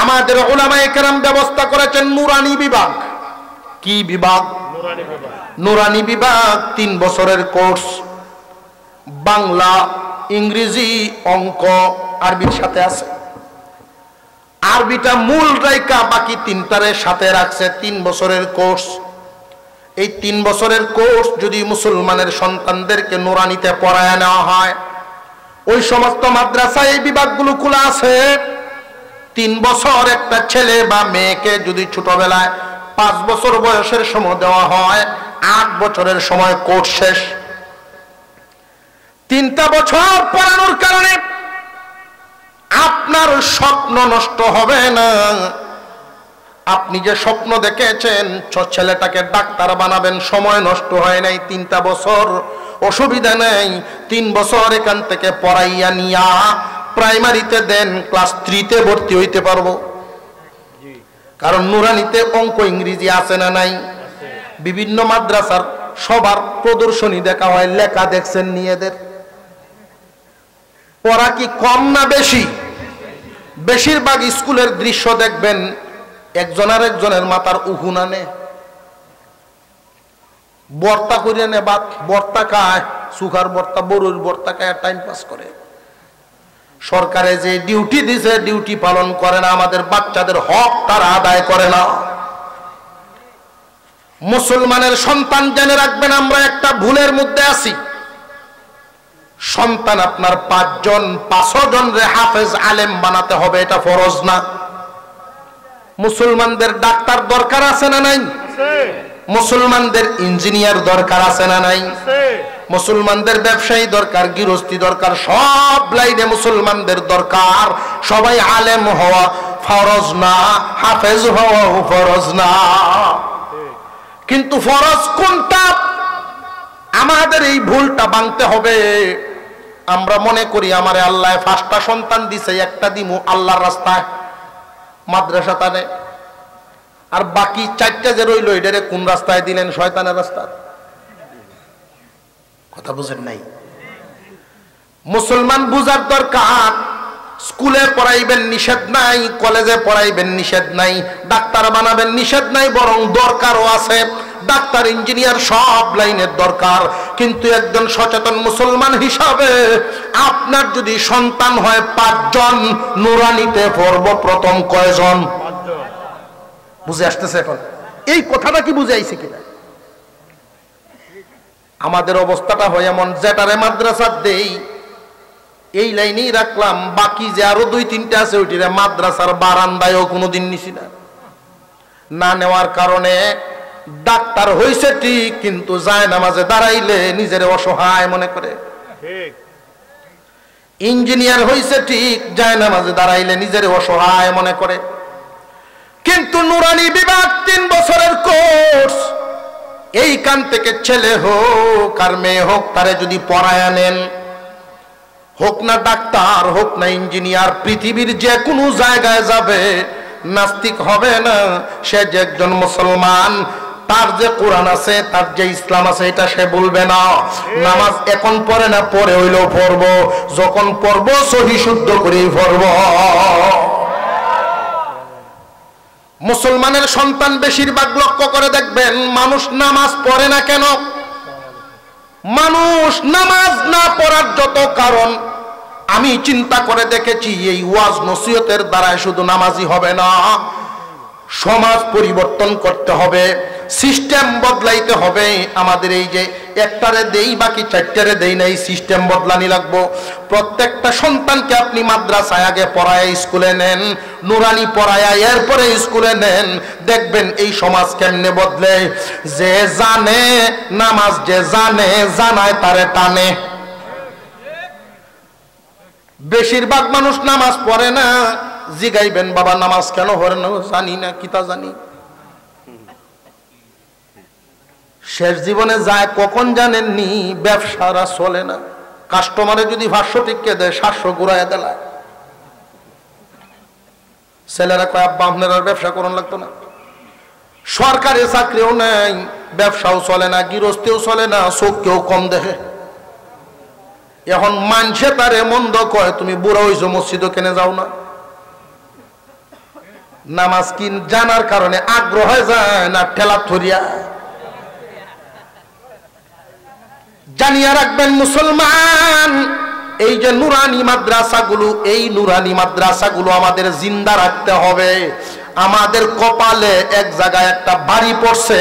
আমাদের উলামায়ে কেরাম ব্যবস্থা করেছেন নুরানি বিভাগ। কি বিভাগ? নুরানি বিভাগ। 3 বছরের কোর্স, বাংলা, ইংরেজি, অঙ্ক, আরবির সাথে আছে। আরবিটা মূল রাইকা বাকি 3টারে সাথে রাখছে। 3 বছরের কোর্স। এই 3 বছরের কোর্স যদি মুসলমানের সন্তানদেরকে নুরানিতে পড়ায় নেওয়া হয়, ওই সমস্ত মাদ্রাসায় এই বিভাগগুলো খোলা আছে। 3 বছর একটা ছেলে বা মেয়েকে যদি ছোটবেলায় 5 বছর বয়সের সময় দেওয়া হয়, 8 বছরের সময় কোর্স শেষ। 3টা বছর পড়ানোর কারণে আপনার স্বপ্ন নষ্ট হবে না। আপনি যে স্বপ্ন দেখেছেন ছেলেটাকে ডাক্তার বানাবেন, সময় নষ্ট হয় নাই। 3টা বছর অসুবিধা নেই। 3 বছর এখান থেকে পড়াইয়া নিয়া প্রাইমারিতে দেন, ক্লাস 3-তে ভর্তি হইতে পারবো। কারণ নুরানিতে অঙ্ক ইংরেজি আছে না নাই? বিভিন্ন মাদ্রাসার সবার প্রদর্শনী দেখা হয়, লেখা দেখছেন নিয়েদের। পড়া কি কম না বেশি? বেশিরভাগ স্কুলের দৃশ্য দেখবেন একজন আর একজনের মাথার উহুনা নে, বর্তা করে নে, বর্তা খায়, সুখার বর্তা, বড়ুর বর্তা খায়, টাইম পাস করে। সরকারে যে ডিউটি দিছে ডিউটি পালন করে না, আমাদের বাচ্চাদের হক তারা আদায় করে না। মুসলমানের সন্তান জেনে রাখবেন, আমরা একটা ভুলের মধ্যে আছি। সন্তান আপনার 5 জন রে হাফেজ আলেম বানাতে হবে, এটা ফরজ না। মুসলমানদের ডাক্তার দরকার আছে না নাই? মুসলমানদের ইঞ্জিনিয়ার দরকার আছে না নাই? মুসলমানদের ব্যবসায়ী দরকার, গৃহস্থী দরকার, সব লাইনে মুসলমানদের দরকার। সবাই আলেম হওয়া ফরজ না, হাফেজ হওয়া ফরজ না। কিন্তু ফরজ কোনটা? আমাদের এই ভুলটা ভাঙতে হবে। আমরা মনে করি আমারে আল্লাহ 5টা সন্তান দিছে, একটা দিমু আল্লাহর রাস্তায় মাদ্রাসা তানে, আর বাকি 4টা যে রইল এটারে কোন রাস্তায় দিলেন? শয়তানের রাস্তা। কথা বুঝেন নাই? মুসলমান বুঝার দরকার। স্কুলে পড়াইবেন নিষেধ নাই, কলেজে পড়াইবেন নিষেধ নাই, ডাক্তার বানাবেন নিষেধ নাই, বরং দরকারও আছে। ডাক্তার, ইঞ্জিনিয়ার সব লাইনের দরকার। কিন্তু একজন সচেতন মুসলমান হিসাবে আপনার যদি সন্তান হয় 5 জন, নুরানিতে পড়ব প্রথম কয়জন? বুঝে আসতেছে এখন? এই কথাটা কি বুঝে আইছে কিনা? আমাদের অবস্থাটা হয় এমন, যেটারে মাদ্রাসা দেই এই লাইনেই রাখলাম, বাকি যে আরো 2-3টা আছে ওইটিরে মাদ্রাসার বারান্দায়ও কোনোদিন নিছি না। না নেওয়ার কারণে ডাক্তার হইছে ঠিক, কিন্তু যায় নামাজে দাঁড়াইলে নিজের অসহায় মনে করে। ইঞ্জিনিয়ার হইছে ঠিক, যায় নামাজে দাঁড়াইলে নিজের অসহায় মনে করে। কিন্তু নুরানি বিভাগ 3 বছরের কোর্স, এইখান থেকে ছেলে হোক আর মেয়ে হোক তারে যদি পড়ায় নেন, হোক না ডাক্তার, হোক না ইঞ্জিনিয়ার, পৃথিবীর যে কোনো জায়গায় যাবে, নাস্তিক হবে না। সে যে একজন মুসলমান, তার যে কোরআন আছে, তার যে ইসলাম আছে, এটা সে বলবে না। নামাজ এখন পড়ে না, পরে হইলেও পড়বো, যখন পড়বো সহি শুদ্ধ করেই পড়বো। মুসলমানের সন্তান বেশিরভাগ লক্ষ্য করে দেখবেন মানুষ নামাজ পড়ে না কেন? মানুষ নামাজ না পড়ার যত কারণ আমি চিন্তা করে দেখেছি, এই ওয়াজ নসিহতের দ্বারাই শুধু নামাজি হবে না, সমাজ পরিবর্তন করতে হবে, সিস্টেম বদলাইতে হবে। আমাদের এই যে একটারে দেই বাকি 4টারে দেই না, এই সিস্টেম বদলানি লাগবো। প্রত্যেকটা সন্তানকে আপনি মাদ্রাসায় আগে পড়ায় স্কুলে নেন, নুরানি পড়ায় এরপরে স্কুলে নেন, দেখবেন এই সমাজ কেমনে বদলে। যে জানে নামাজ, যে জানে জানায় তারে টানে। বেশিরভাগ মানুষ নামাজ পড়ে না। জিগাইবেন বাবা নামাজ কেন পড়ে না? জানি না, কিতা জানি। শেষ জীবনে যায় কখন জানেননি? ব্যবসারা চলে না, কাস্টমারে যদি 500 টিকে দেয় 700 ঘুরাইয়া দেয়। ছেলেরা কয় আব্বা আপনার আর ব্যবসা করুন লাগতো না। সরকারি চাকরিও নেই, ব্যবসাও চলে না, গৃহস্থিও চলে না, চোখকেও কম দেখে। এখন মানুষে তারে মন্দ কয়, তুমি বুড়া হইছো মসজিদও কেনে যাও না। নামাজ কি জানার কারণে আগ্রহ হয়ে যায় না ঠেলা থরিয়া? জানিয়া রাখবেন মুসলমান, এই যে নুরানি মাদ্রাসাগুলো, এই নুরানি মাদ্রাসাগুলো আমাদের জিন্দা রাখতে হবে। আমাদের কপালে এক জায়গায় একটা বাড়ি পড়ছে,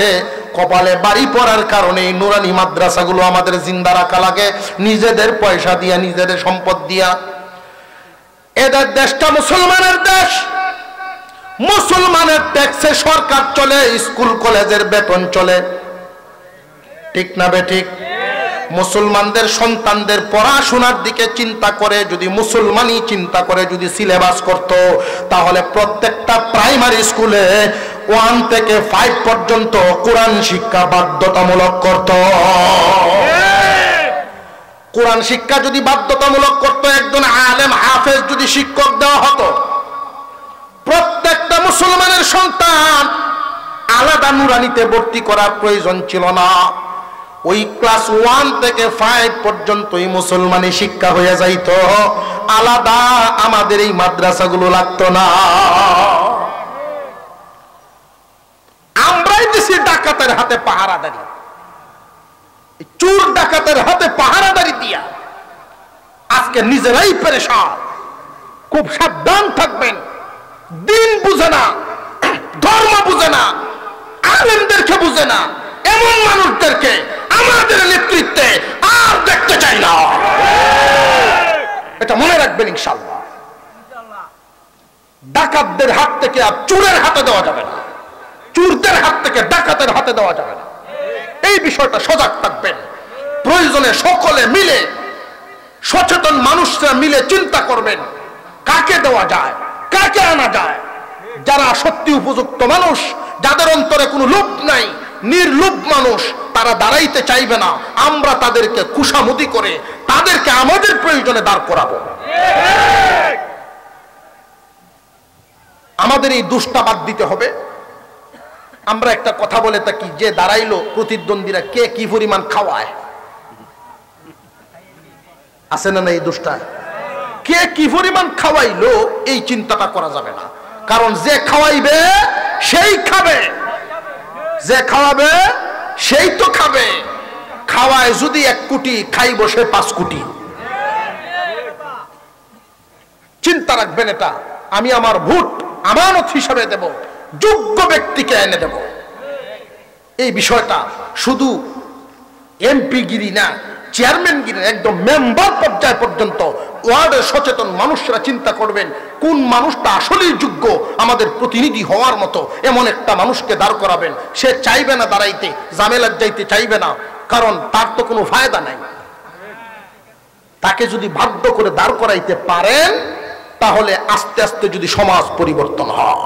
কপালে বাড়ি পড়ার কারণে এই নুরানি মাদ্রাসাগুলো আমাদের জিন্দা রাখা লাগে, নিজেদের পয়সা দিয়া, নিজেদের সম্পদ দিয়া। এদের দেশটা মুসলমানের দেশ, মুসলমানের ট্যাক্সে সরকার চলে, স্কুল কলেজের বেতন চলে, ঠিক না বেঠিক? মুসলমানদের সন্তানদের পড়াশোনার দিকে চিন্তা করে যদি মুসলমানই চিন্তা করে যদি সিলেবাস করত, তাহলে প্রত্যেকটা প্রাইমারি স্কুলে 1 থেকে 5 পর্যন্ত কোরআন শিক্ষা বাধ্যতামূলক করত। কোরআন শিক্ষা যদি বাধ্যতামূলক করত, একজন আলেম হাফেজ যদি শিক্ষক দেওয়া হতো, প্রত্যেকটা মুসলমানের সন্তান আলাদা নুরানিতে ভর্তি করার প্রয়োজন ছিল না। ওই ক্লাস 1 থেকে 5 পর্যন্তই মুসলমানি শিক্ষা হয়ে যাইত, আলাদা আমাদের এই মাদ্রাসাগুলো লাগতো না। আমরাই দিছি ডাকাতের হাতে পাহারাদারি, চোর ডাকাতের হাতে পাহারাদারি দিয়া আজকে নিজেরাই পেরেশান। খুব সাবধান থাকবেন, দিন বুঝে না, ধর্ম বুঝে না, আলেমদেরকে বুঝে না, এমন মানুষদেরকে আমাদের নেতৃত্বে আর দেখতে চাই না। এটা মনে রাখবেন ইনশাআল্লাহ। ডাকাতদের হাত থেকে আর চোরের হাতে দেওয়া যাবে না, চোরদের হাত থেকে ডাকাতের হাতে দেওয়া যাবে না। এই বিষয়টা সজাগ থাকবেন। প্রয়োজনে সকলে মিলে, সচেতন মানুষরা মিলে চিন্তা করবেন কাকে দেওয়া যায়, কাকে আনা যায়। যারা সত্যি উপযুক্ত মানুষ, যাদের অন্তরে কোনো লোভ নাই, নির্লোভ মানুষ, তারা দাঁড়াইতে চাইবে না। আমরা তাদেরকে খুশামতি করে তাদেরকে আমাদের প্রয়োজনে দাঁড় করাবো। আমাদের এই দুষ্টা বাদ দিতে হবে। আমরা একটা কথা বলে থাকি, যে দাঁড়াইলো প্রতিদ্বন্দ্বীরা কে কি পরিমাণ খাওয়ায়, আছে না? এই দুষ্টা কে কি পরিমাণ খাওয়াইলো, এই চিন্তাটা করা যাবে না। কারণ যে খাওয়াইবে সেই খাবে, যে খাওয়াবে সেই তো খাবে। খাওয়ায় যদি 1 কোটি, খাইব সে 5 কোটি। চিন্তা রাখবেন এটা। আমি আমার ভোট আমানত হিসাবে দেব, যোগ্য ব্যক্তিকে এনে দেব। এই বিষয়টা শুধু এমপি গিরি না, চেয়ারম্যান গিরি, একদম মেম্বার পর্যায় পর্যন্ত ওয়ার্ডের সচেতন মানুষরা চিন্তা করবেন কোন মানুষটা আসলেই যোগ্য আমাদের প্রতিনিধি হওয়ার মতো, এমন একটা মানুষকে দাঁড় করাবেন। সে চাইবে না দাঁড়াইতে, ঝামেলার যাইতে চাইবে না, কারণ তার তো কোনো ফায়দা নাই। তাকে যদি বাধ্য করে দাঁড় করাইতে পারেন, তাহলে আস্তে আস্তে যদি সমাজ পরিবর্তন হয়।